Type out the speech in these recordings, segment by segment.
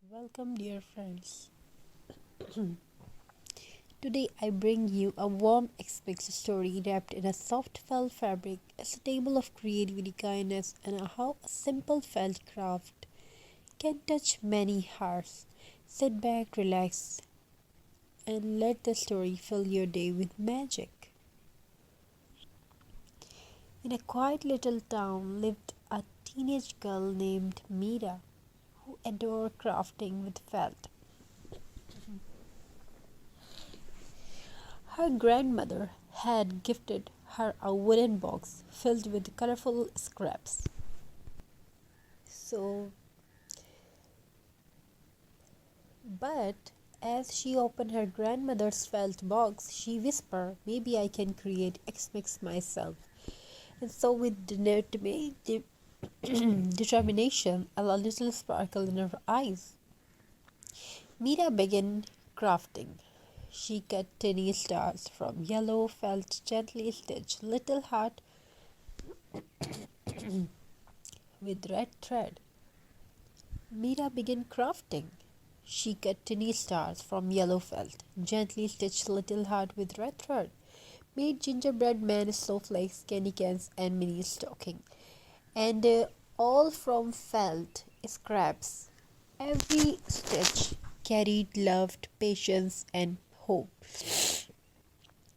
Welcome, dear friends. Today, I bring you a warm X-Mix story wrapped in a soft felt fabric. It's a table of creativity, kindness, and how a simple felt craft can touch many hearts. Sit back, relax, and let the story fill your day with magic. In a quiet little town lived a teenage girl named Mira who adored crafting with felt. Her grandmother had gifted her a wooden box filled with colorful scraps. So, but as she opened her grandmother's felt box, she whispered, "Maybe I can create X-Mix myself." And so, with determination and a little sparkle in her eyes, Mira began crafting. She cut tiny stars from yellow felt, gently stitched little heart with red thread. Mira began crafting. She cut tiny stars from yellow felt, gently stitched little heart with red thread, made gingerbread men, snowflakes, candy cans, and mini stocking, and all from felt scraps. Every stitch carried love, patience, and hope.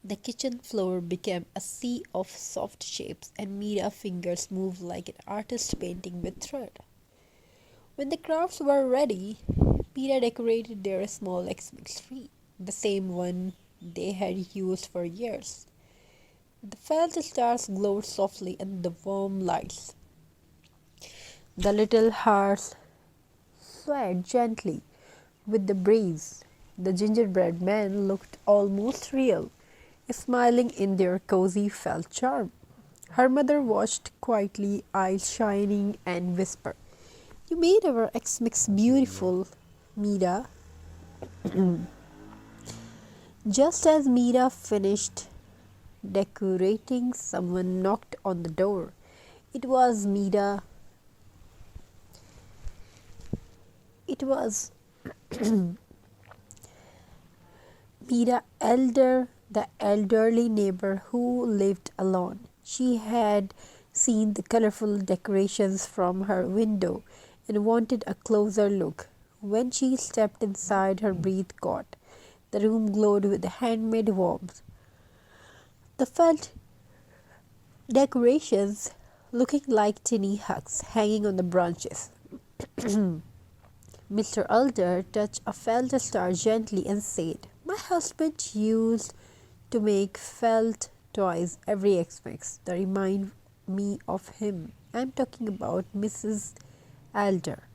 The kitchen floor became a sea of soft shapes, and Mira's fingers moved like an artist painting with thread. When the crafts were ready, Mira decorated their small Xmas tree, the same one they had used for years. The felt stars glowed softly in the warm lights. The little hearts swayed gently with the breeze. The gingerbread men looked almost real, smiling in their cozy felt charm. Her mother watched quietly, eyes shining, and whispered, "You made our X-Mix beautiful, Mira." Just as Mira finished decorating, someone knocked on the door. It was Mira. It was Mira the elderly neighbor who lived alone. She had seen the colorful decorations from her window and wanted a closer look. When she stepped inside, her breath caught. The room glowed with handmade warmth. The felt decorations looking like tiny hugs hanging on the branches. Mr. Elder touched a felt star gently and said, "My husband used to make felt toys every Xmas that remind me of him. I'm talking about Mrs. Elder."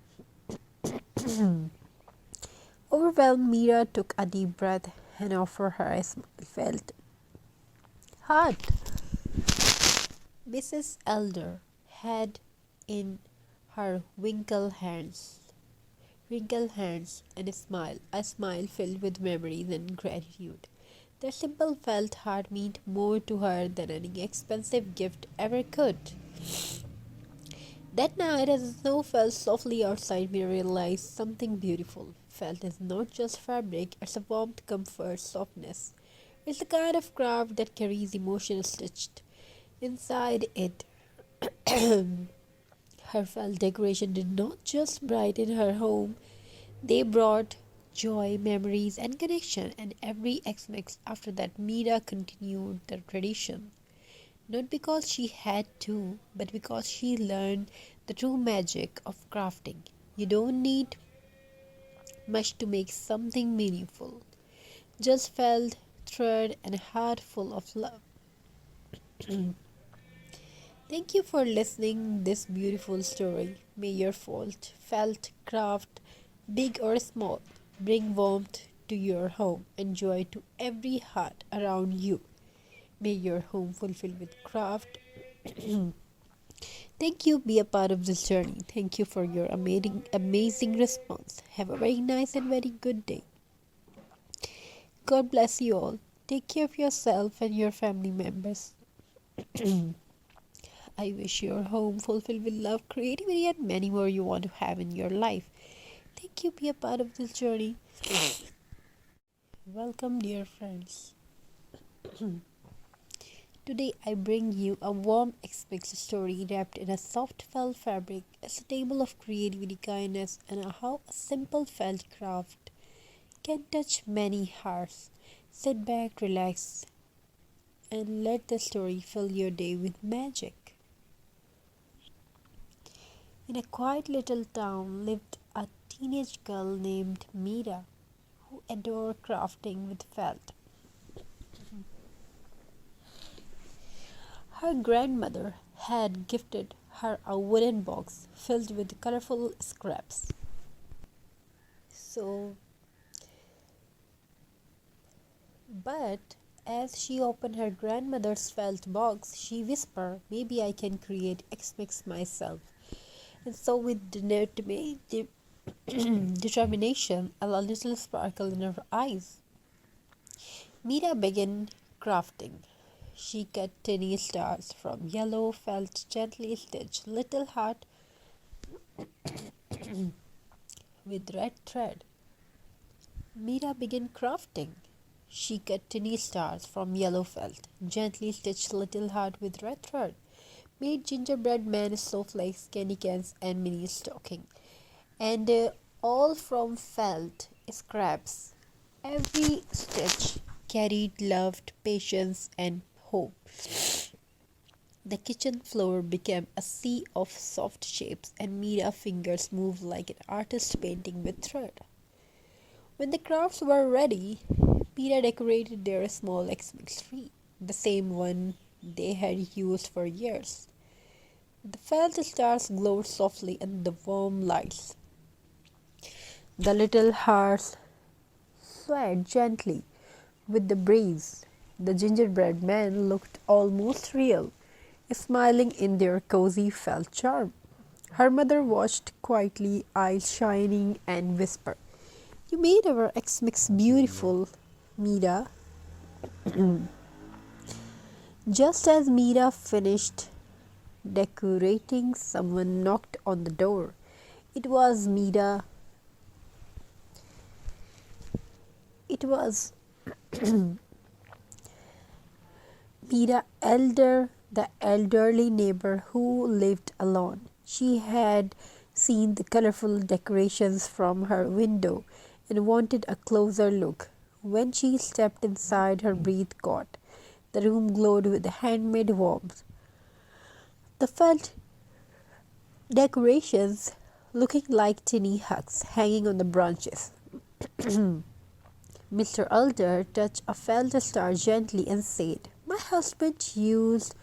Overwhelmed, Mira took a deep breath and offered her a felt heart. Mrs. Elder had in her wrinkled hands and a smile filled with memories and gratitude. The simple felt heart meant more to her than any expensive gift ever could. That night, as the snow fell softly outside, Mira realized something beautiful. Felt is not just fabric, it's a warmth, comfort, softness. It's the kind of craft that carries emotion stitched inside it. Her felt decoration did not just brighten her home, they brought joy, memories, and connection. And every Xmas after that, Mira continued the tradition. Not because she had to, but because she learned the true magic of crafting. You don't need much to make something meaningful. Just felt, thread, and a heart full of love. Thank you for listening this beautiful story. May your felt craft, big or small, bring warmth to your home and joy to every heart around you. May your home fulfill with craft. Thank you. Be a part of this journey. Thank you for your amazing response. Have a very nice and very good day. God bless you all. Take care of yourself and your family members. I wish your home fulfilled with love, creativity, and many more you want to have in your life. Thank you, be a part of this journey. Welcome, dear friends. Today I bring you a warm X-Mix story wrapped in a soft felt fabric. It's a table of creativity, kindness, and how a simple felt craft can touch many hearts. Sit back, relax, and let the story fill your day with magic. In a quiet little town lived a teenage girl named Mira who adored crafting with felt. Her grandmother had gifted her a wooden box filled with colorful scraps. So, but as she opened her grandmother's felt box, she whispered, "Maybe I can create X-Mix myself." And so, with determination and a little sparkle in her eyes, Mira began crafting. She cut tiny stars from yellow felt, gently stitched little heart with red thread. Mira began crafting. She cut tiny stars from yellow felt, gently stitched little heart with red thread, made gingerbread men, snowflakes, candy cans, and mini stocking, and all from felt scraps. Every stitch carried love, patience, and hope. The kitchen floor became a sea of soft shapes, and Mira's fingers moved like an artist painting with thread. When the crafts were ready, Mira decorated their small Xmas tree, the same one they had used for years. The felt stars glowed softly in the warm lights. The little hearts swayed gently with the breeze. The gingerbread men looked almost real, smiling in their cozy felt charm. Her mother watched quietly, eyes shining, and whispered, "You made our X-Mix beautiful, Mira." Just as Mira finished decorating, someone knocked on the door. It was Mira. It was the elderly neighbor who lived alone. She had seen the colorful decorations from her window and wanted a closer look. When she stepped inside, her breath caught. The room glowed with handmade warmth. The felt decorations looking like tiny hugs hanging on the branches. Mr. Elder touched a felt star gently and said, "My husband used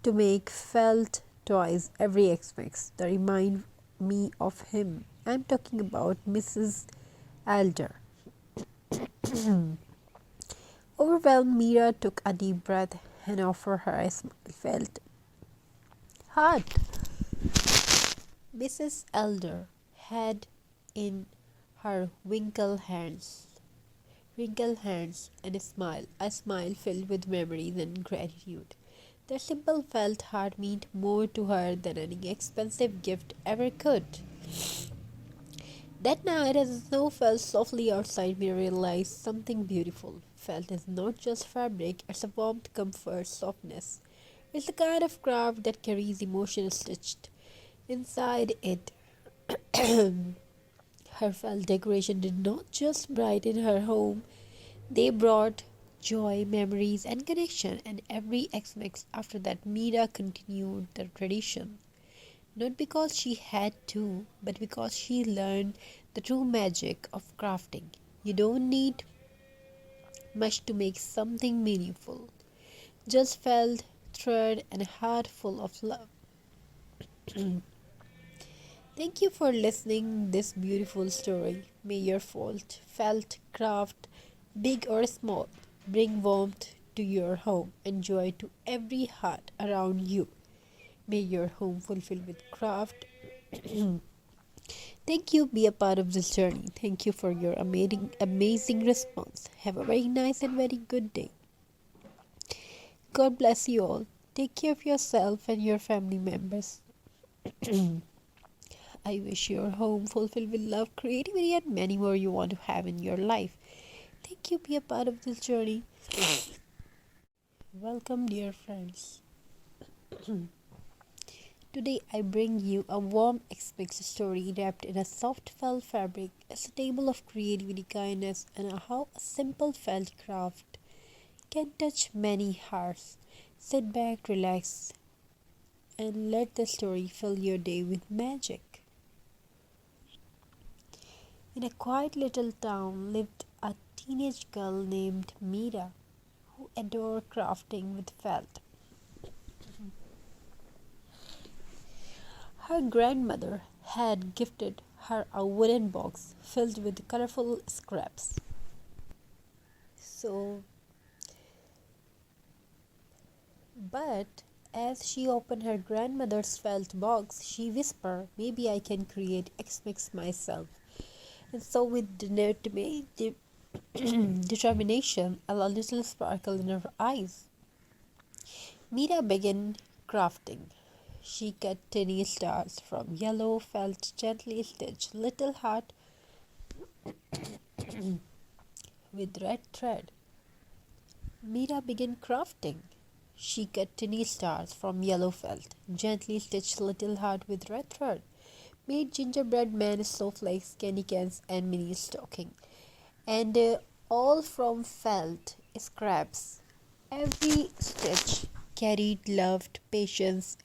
to make felt toys every Xmas that remind me of him. I'm talking about Mrs. Elder." Overwhelmed, Mira took a deep breath and offered her a felt heart. Mrs. Elder had in her wrinkled hands and a smile filled with memories and gratitude. Their simple felt heart meant more to her than any expensive gift ever could. That night, as the snow fell softly outside, we realized something beautiful. Felt is not just fabric, it's a warmth, comfort, softness. It's the kind of craft that carries emotion stitched inside it. Her felt decoration did not just brighten her home, they brought joy, memories, and connection. And every Xmas after that, Mira continued the tradition. Not because she had to, but because she learned the true magic of crafting. You don't need much to make something meaningful. Just felt, thread, and a heart full of love. Thank you for listening this beautiful story. May your felt craft, big or small, bring warmth to your home and joy to every heart around you. May your home fulfill with craft. Thank you. Be a part of this journey. Thank you for your amazing response. Have a very nice and very good day. God bless you all. Take care of yourself and your family members. I wish your home fulfilled with love, creativity, and many more you want to have in your life. Thank you, be a part of this journey. Welcome, dear friends. Today, I bring you a warm, expected story wrapped in a soft felt fabric. It's a table of creativity, kindness, and how a simple felt craft can touch many hearts. Sit back, relax, and let the story fill your day with magic. In a quiet little town lived a teenage girl named Mira who adored crafting with felt. Her grandmother had gifted her a wooden box filled with colorful scraps. So, but as she opened her grandmother's felt box, she whispered, "Maybe I can create X-Mix myself." And so, with determination and a little sparkle in her eyes, Mira began crafting. She cut tiny stars from yellow felt, gently stitched little heart with red thread. Mira began crafting. She cut tiny stars from yellow felt, gently stitched little heart with red thread, made gingerbread men, snowflakes, candy cans, and mini stocking, and all from felt scraps. Every stitch carried love, patience, and